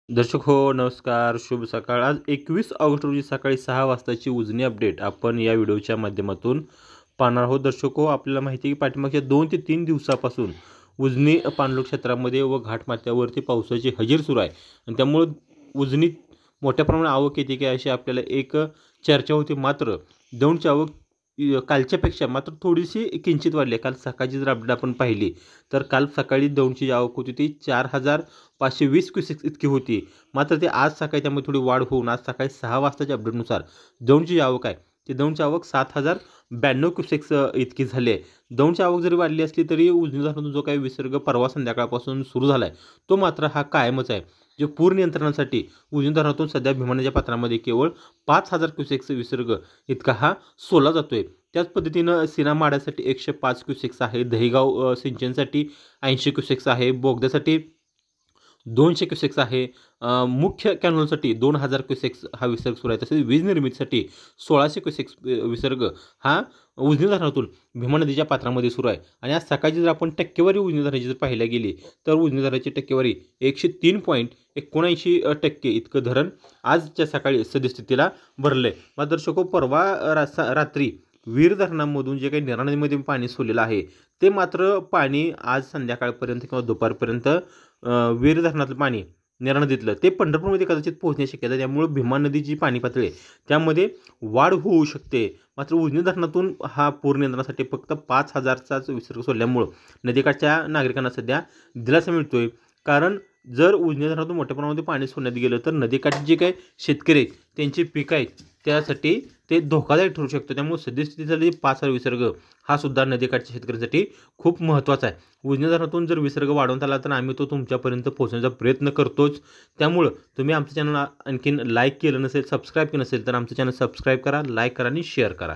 दर्शक हो नमस्कार, शुभ सकाळ. आज 21 ऑगस्ट रोजी सकाळी 6 वाजताची उजनी अपडेट आपण या व्हिडिओच्या माध्यमातून पाहणार आहोत. दर्शक हो, आपल्याला माहिती आहे की पाठीमागच्या 2 ते 3 दिवसापासून उजनी पाणलोट क्षेत्रामध्ये व घाटमाथ्यावरती पावसाची हजेरी सुरू आहे आणि त्यामुळं उजनीत मोठ्या प्रमाणात आवक येते की अशी आपल्याला एक चर्चा होती. मात्र दौंडची आवक कालच्यापेक्षा मात्र थोडीशी किंचित वाढली आहे. काल सकाळची जर अपडेट आपण पाहिली तर काल सकाळी दौंडची जी आवक होती ती 4,520 क्युसेक्स इतकी होती. मात्र ते आज सकाळी त्यामध्ये थोडी वाढ होऊन आज सकाळी 6 वाजताच्या अपडेटनुसार दौंडची जी आवक आहे ती दौंडची आवक 7,092 क्युसेक्स इतकी झाली आहे. दौंडची आवक जरी वाढली असली तरी उजनी धरणातून जो काही विसर्ग परवा संध्याकाळपासून सुरू झाला आहे तो मात्र हा कायमच आहे. जे पूर नियंत्रणासाठी उजनी धरणातून सध्या भीमा नदीच्या पात्रामध्ये केवळ 5,000 क्युसेक्स विसर्ग इतका हा सोडला जातोय. त्याच पद्धतीनं सीना माड्यासाठी 105 क्युसेक्स आहे, दहीगाव सिंचनसाठी 80 क्युसेक्स आहे, बोगद्यासाठी 200 क्युसेक्स आहे, मुख्य कॅनॉलसाठी 2,000 क्युसेक्स हा विसर्ग सुरू आहे. तसेच वीज निर्मितीसाठी 1,600 क्युसेक्स विसर्ग हा उजनी धरणातून भीमा नदीच्या पात्रामध्ये सुरू आहे. आणि आज सकाळची जर आपण टक्केवारी उजनी धरणाची जर पाहायला गेली तर उजनी धरणाची टक्केवारी 103.79% इतकं धरण आजच्या सकाळी सद्यस्थितीला भरलं आहे. मग दर्शको, परवा रात्री वीर धरणामधून जे काही निरा नदीमध्ये पाणी सोडलेलं आहे ते मात्र पाणी आज संध्याकाळपर्यंत किंवा दुपारपर्यंत वीर धरणातलं पाणी निरा नदीतलं ते पंढरपूरमध्ये कदाचित पोहोचण्याची शक्यता आहे. त्यामुळे भीमा नदीची पाणी पातळी आहे त्यामध्ये वाढ होऊ शकते. मात्र उजनी धरणातून हा पूर नियंत्रणासाठी फक्त 5,000चाच विसर्ग सोडल्यामुळं नदीकाठच्या नागरिकांना सध्या दिलासा मिळतोय. कारण जर उजनी धरणातून मोठ्या प्रमाणामध्ये पाणी सोडण्यात गेलं तर नदीकाठचे जे काही शेतकरी आहेत त्यांची पिकं आहेत त्यासाठी ते धोकादायक ठरू शकतं. त्यामुळे सद्यस्थितीचा जे 5,000 विसर्ग हा सुद्धा नदीकाठच्या शेतकऱ्यांसाठी खूप महत्त्वाचा आहे. उजनी धरणातून जर विसर्ग वाढवता आला तर आम्ही तो तुमच्यापर्यंत पोहोचण्याचा प्रयत्न करतोच. त्यामुळं तुम्ही आमचं चॅनल आणखीन लाईक केलं नसेल, सबस्क्राईब केलं नसेल तर आमचं चॅनल सबस्क्राईब करा, लाईक करा आणि शेअर करा.